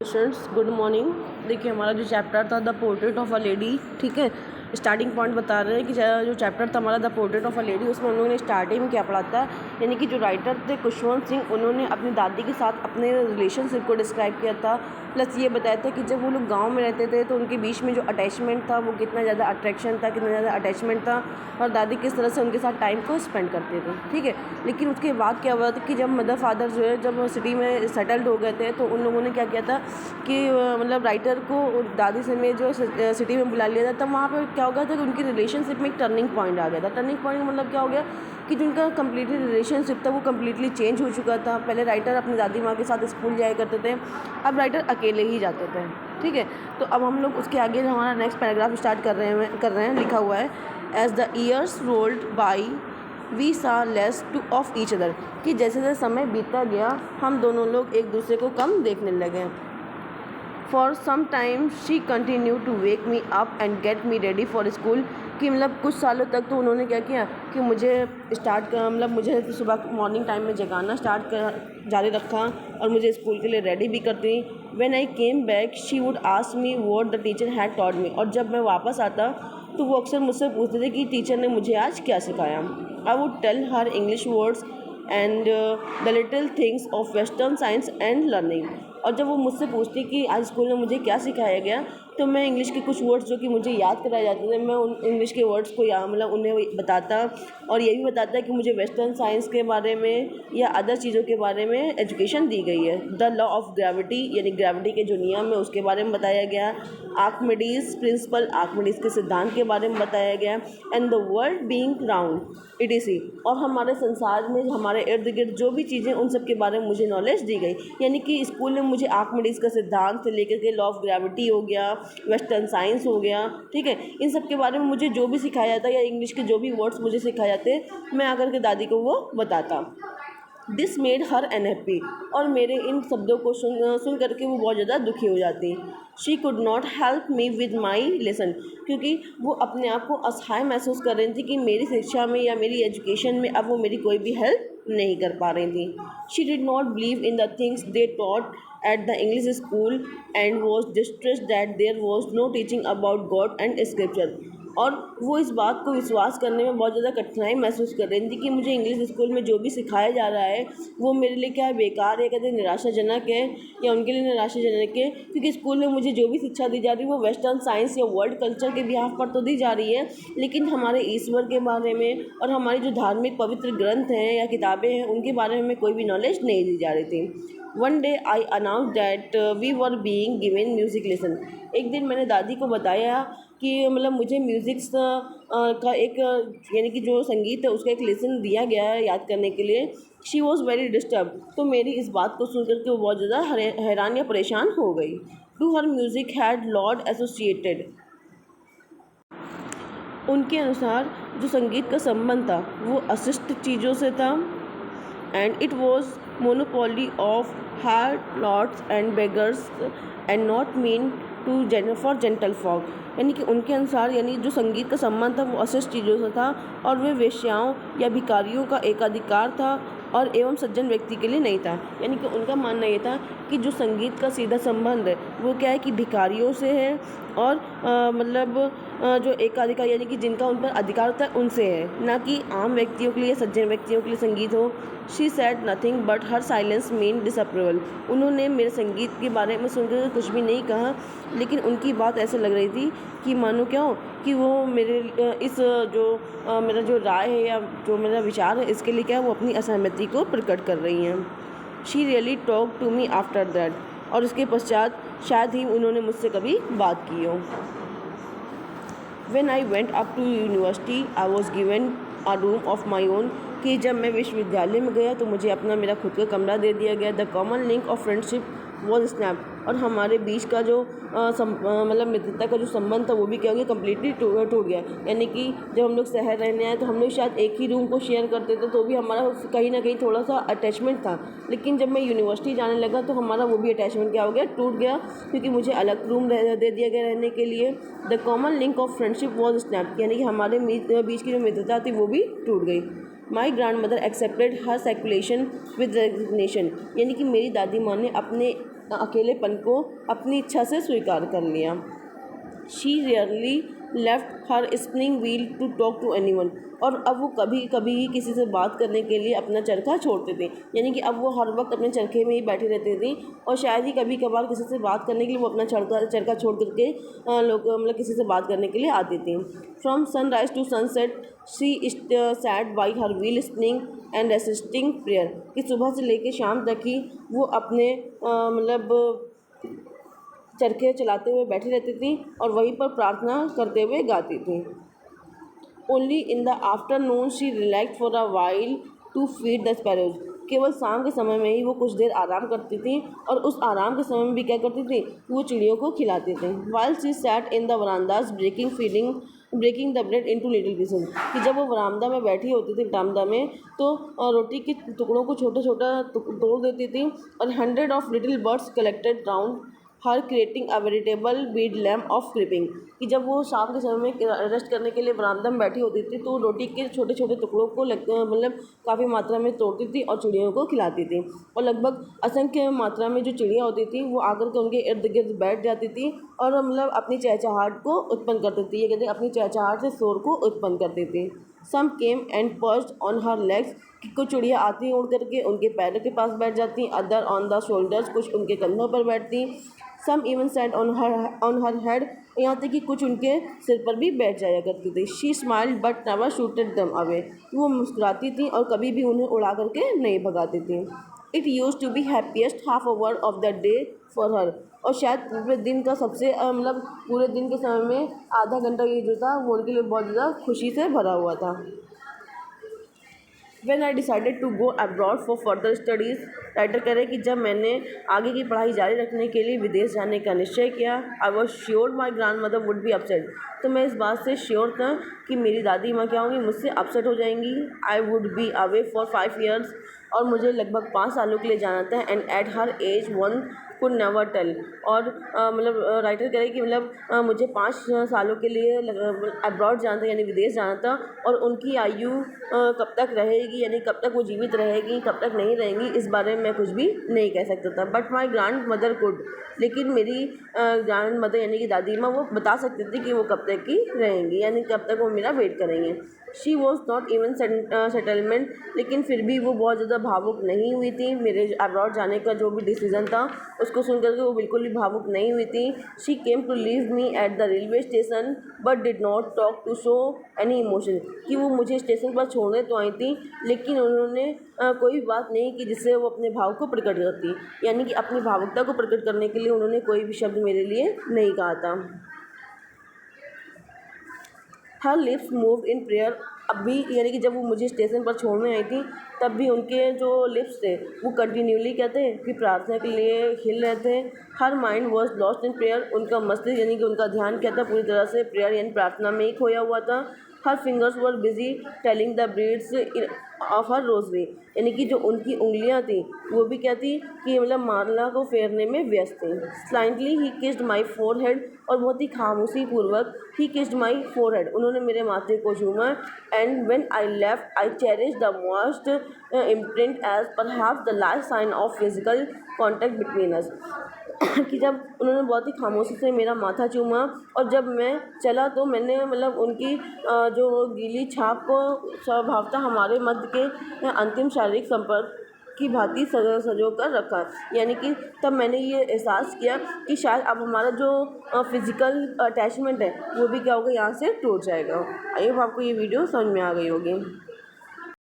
Students good morning. देखिए हमारा जो चैप्टर था the portrait of a lady, ठीक है, स्टार्टिंग पॉइंट बता रहे हैं कि जो चैप्टर था हमारा the portrait of a lady, उसमें उन्होंने स्टार्टिंग में क्या पढ़ा था, यानी कि जो राइटर थे खुशवंत सिंह, उन्होंने अपनी दादी के साथ अपने रिलेशनशिप को डिस्क्राइब किया था। प्लस ये बताया था कि जब वो लोग गांव में रहते थे तो उनके बीच में जो अटैचमेंट था वो कितना ज़्यादा अट्रैक्शन था, कितना ज़्यादा अटैचमेंट था, और दादी किस तरह से उनके साथ टाइम को स्पेंड करते थे, ठीक है। लेकिन उसके बाद क्या हुआ था कि जब मदर फादर जो है जब सिटी में सेटल्ड हो गए थे तो उन लोगों ने क्या किया था कि मतलब राइटर को दादी से में जो सिटी में बुला लिया था। तब वहाँ पर क्या हो गया था कि उनकी रिलेशनशिप में एक टर्निंग पॉइंट आ गया था। टर्निंग पॉइंट मतलब क्या हो गया कि जो उनका कम्प्लीटली रिलेशनशिप था वो कम्प्लीटली चेंज हो चुका था। पहले राइटर अपनी दादी माँ के साथ स्कूल जाया करते थे, अब राइटर अकेले ही जाते थे, ठीक है। तो अब हम लोग उसके आगे हमारा नेक्स्ट पैराग्राफ स्टार्ट कर रहे हैं। लिखा हुआ है as the years rolled by we saw less to of each other, कि जैसे जैसे समय बीतता गया हम दोनों लोग एक दूसरे को कम देखने लगे। For some time she continue to wake me up and get me ready for school, कि मतलब कुछ सालों तक तो उन्होंने क्या किया कि मुझे मुझे सुबह मॉर्निंग टाइम में जगाना जारी रखा और मुझे स्कूल के लिए रेडी भी करती। When I came back she would ask me what the teacher had taught me, और जब मैं वापस आता तो वो अक्सर मुझसे पूछते थे कि टीचर ने मुझे आज क्या सिखाया। I would tell her English words and the little things of western science and learning, और जब वो मुझसे पूछती कि आज स्कूल में मुझे क्या सिखाया गया तो मैं इंग्लिश के कुछ वर्ड्स जो कि मुझे याद कराए जाते थे, मैं उन इंग्लिश के वर्ड्स को उन्हें बताता, और ये भी बताता कि मुझे वेस्टर्न साइंस के बारे में या अदर चीज़ों के बारे में एजुकेशन दी गई है। द लॉ ऑफ ग्रेविटी, यानी ग्रेविटी के जो नियम है उसके बारे में बताया गया। आर्किमिडीज प्रिंसिपल, आर्किमिडीज के सिद्धांत के बारे में बताया गया। And the world being round etc., और हमारे संसार में हमारे इर्द गिर्द जो भी चीज़ें उन सब के बारे में मुझे नॉलेज दी गई। यानी कि स्कूल में मुझे आर्किमिडीज का सिद्धांत से लेकर के लॉ ऑफ ग्रेविटी हो गया, वेस्टर्न साइंस हो गया, ठीक है, इन सब के बारे में मुझे जो भी सिखाया जाता या इंग्लिश के जो भी वर्ड्स मुझे सिखाए जाते मैं आकर के दादी को वो बताता। दिस मेड हर अनहैप्पी, और मेरे इन शब्दों को सुन करके वो बहुत ज़्यादा दुखी हो जाती। She could not help me with my lesson, क्योंकि वो अपने आप को असहाय महसूस कर रही थी कि मेरी शिक्षा में या मेरी एजुकेशन में अब वो मेरी कोई भी हेल्प नहीं कर पा रही थी। She did not believe in the things they taught at the English school and was distressed that there was no teaching about God and scripture, और वो इस बात को विश्वास करने में बहुत ज़्यादा कठिनाई महसूस कर रही थी कि मुझे इंग्लिश स्कूल में जो भी सिखाया जा रहा है वो मेरे लिए क्या बेकार है, कहते निराशाजनक है, या उनके लिए निराशाजनक है, क्योंकि स्कूल में मुझे जो भी शिक्षा दी जा रही है वो वेस्टर्न साइंस या वर्ल्ड कल्चर के बिहाफ पर तो दी जा रही है, लेकिन हमारे ईश्वर के बारे में और हमारी जो धार्मिक पवित्र ग्रंथ हैं या किताबें हैं उनके बारे में कोई भी नॉलेज नहीं दी जा रही थी। One day I announce that we were being given music lesson, एक दिन मैंने दादी को बताया कि मुझे म्यूज़िक्स का एक यानी कि जो संगीत है उसका एक लेसन दिया गया है याद करने के लिए। शी वॉज़ वेरी डिस्टर्ब, तो मेरी इस बात को सुन करके वो बहुत ज़्यादा हैरान या परेशान हो गई। To her music had lewd associated, उनके अनुसार जो संगीत का संबंध था वो अशिष्ट चीज़ों से था। And it was monopoly of harlots and beggars and not mean to for gentlefolk, यानी कि उनके अनुसार यानी जो संगीत का संबंध था वो अशिष्ट चीज़ों से था और वे वेश्याओं या भिखारियों का एकाधिकार था और एवं सज्जन व्यक्ति के लिए नहीं था। यानी कि उनका मानना ये था कि जो संगीत का सीधा संबंध है वो क्या है कि भिखारियों से है और जो एकाधिकार यानी कि जिनका उन पर अधिकार होता है उनसे है, ना कि आम व्यक्तियों के लिए सज्जन व्यक्तियों के लिए संगीत हो। She said nothing but her silence mean disapproval, उन्होंने मेरे संगीत के बारे में सुनकर कुछ भी नहीं कहा, लेकिन उनकी बात ऐसे लग रही थी कि मानो क्या हो कि वो मेरे मेरा जो राय है या जो मेरा विचार है इसके लिए क्या वो अपनी असहमति को प्रकट कर रही हैं। She really talk to me after that, और उसके पश्चात शायद ही उन्होंने मुझसे कभी बात की हो। When I went up to university I was given a room of my own, कि जब मैं विश्वविद्यालय में गया तो मुझे अपना मेरा खुद का कमरा दे दिया गया। The common link of friendship was snap, और हमारे बीच का जो मित्रता का जो संबंध था वो भी क्या हो गया कम्प्लीटली टूट गया। यानी कि जब हम लोग शहर रहने आए तो हम लोग शायद एक ही रूम को शेयर करते थे तो भी हमारा कहीं ना कहीं थोड़ा सा अटैचमेंट था, लेकिन जब मैं यूनिवर्सिटी जाने लगा तो हमारा वो भी अटैचमेंट क्या हो गया टूट गया, क्योंकि मुझे अलग रूम दे दिया गया रहने के लिए। The common link of friendship was snap, यानी कि हमारे बीच की जो मित्रता थी वो भी टूट गई। My grandmother accepted her seclusion with resignation, यानी कि मेरी दादी माँ ने अपने अकेलेपन को अपनी इच्छा से स्वीकार कर लिया। She rarely left her spinning wheel to talk to anyone, और अब वो कभी कभी ही किसी से बात करने के लिए अपना चरखा छोड़ते थे। यानी कि अब वो हर वक्त अपने चरखे में ही बैठी रहती थी, और शायद ही कभी कभार किसी से बात करने के लिए वो अपना चरखा छोड़ करके लोग मतलब किसी से बात करने के लिए आती थी। From sunrise to sunset she sat by her wheel spinning and resisting prayer, कि सुबह से लेकर शाम तक ही वो अपने मतलब चरखे चलाते हुए बैठी रहती थी और वहीं पर प्रार्थना करते हुए गाती थी। Only in the afternoon she relax for a while to feed the sparrows, केवल शाम के समय में ही वो कुछ देर आराम करती थी, और उस आराम के समय में भी क्या करती थी, वो चिड़ियों को खिलाती थी। While she sat in the verandas breaking the bread into little pieces, कि जब वो वरामदा में बैठी होती थी बरामदा में, तो रोटी के टुकड़ों को छोटा छोटा तोड़ देती थी, और 100 of little birds collected round her creating a veritable Beed lamp of creeping, कि जब वो शाम के समय में रेस्ट करने के लिए बरामदा में बैठी होती थी तो रोटी के छोटे छोटे टुकड़ों को मतलब काफ़ी मात्रा में तोड़ती थी और चिड़ियों को खिलाती थी, और लगभग असंख्य मात्रा में जो चिड़िया होती थी वो आकर के उनके इर्द गिर्द बैठ जाती थी और मतलब अपनी चहचहाहट को उत्पन्न करती थी। ये कहते हैं अपनी चहचहाहट से शोर को उत्पन्न करती थी। Some came and perched on her legs, कि कुछ चिड़िया आती उड़ करके उनके पैरों के पास बैठ जाती, अदर ऑन द शोल्डर्स, कुछ उनके कंधों पर बैठती। Some even sat on her head, यहाँ तक कि कुछ उनके सिर पर भी बैठ जाया करती थी। She smiled but never shooted दम अवे, वो मुस्कुराती थी और कभी भी उन्हें उड़ा करके नहीं भगाती थी। It use to be happiest half hour of the day for her, और शायद पूरे दिन का सबसे मतलब पूरे दिन के समय में आधा घंटा ये जो था वो उनके लिए बहुत ज़्यादा खुशी से भरा हुआ था। When I decided to go abroad for further studies, writer कह रहे हैं कि जब मैंने आगे की पढ़ाई जारी रखने के लिए विदेश जाने का निश्चय किया, I was sure my grand mother would be upset, तो मैं इस बात से श्योर था कि मेरी दादी माँ क्या होंगी, मुझसे अपसेट हो जाएंगी। I would be away for 5 years, और मुझे लगभग 5 सालों के लिए जाना था। And at her age one could never tell, और मतलब राइटर कह रहे हैं कि मतलब मुझे 5 सालों के लिए अब्रॉड जाना था, यानी विदेश जाना था, और उनकी आयु कब तक रहेगी, यानी कब तक वो जीवित रहेगी कब तक नहीं रहेंगी, इस बारे में मैं कुछ भी नहीं कह सकता था। But my grand mother could, लेकिन मेरी ग्रैंड मदर यानी कि दादी माँ वो बता सकती थी कि वो कब तक की रहेंगी, यानी कब तक वो मेरा वेट करेंगे। She was not even settlement, लेकिन फिर भी वो बहुत ज़्यादा भावुक नहीं हुई थी। मेरे अब्रॉड जाने का जो भी डिसीज़न था उसको सुन करके वो बिल्कुल भी भावुक नहीं हुई थी। She came to leave me at the railway station but did not talk to show any emotion, कि वो मुझे स्टेशन पर छोड़ने तो आई थी लेकिन उन्होंने कोई बात नहीं की जिससे वो अपने भाव को प्रकट करती, यानी कि अपनी भावुकता को प्रकट करने के लिए उन्होंने कोई भी शब्द मेरे लिए नहीं कहा था। हर लिप्स मूव इन प्रेयर, अब भी यानी कि जब वो मुझे स्टेशन पर छोड़ने आई थी तब भी उनके जो लिप्स थे वो कंटिन्यूली कहते हैं कि प्रार्थना के लिए हिल रहे थे। Her mind was lost in prayer, उनका मस्तिष्क यानी कि उनका ध्यान क्या था, पूरी तरह से प्रेयर यानी प्रार्थना में ही खोया हुआ था। हर fingers were busy telling the breeds of her rosary, यानी कि जो उनकी उंगलियां थी वो भी क्या थी कि मतलब माला को फेरने में व्यस्त थी। स्लाइटली ही किस्ड माई फोरहेड, और बहुत ही खामोशी पूर्वक ही किस्ड माई फोरहेड, उन्होंने मेरे माथे को झूमा। And when I left I cherish the most imprint as perhaps the last sign of physical contact between us, कि जब उन्होंने बहुत ही खामोशी से मेरा माथा चूमा और जब मैं चला तो मैंने मतलब उनकी जो गीली छाप को स्वभावतः हमारे मध्य के अंतिम शारीरिक संपर्क की भांति सजो कर रखा, यानी कि तब मैंने ये एहसास किया कि शायद अब हमारा जो फिज़िकल अटैचमेंट है वो भी क्या होगा, यहाँ से टूट जाएगा। आई होप आपको ये वीडियो समझ में आ गई होगी।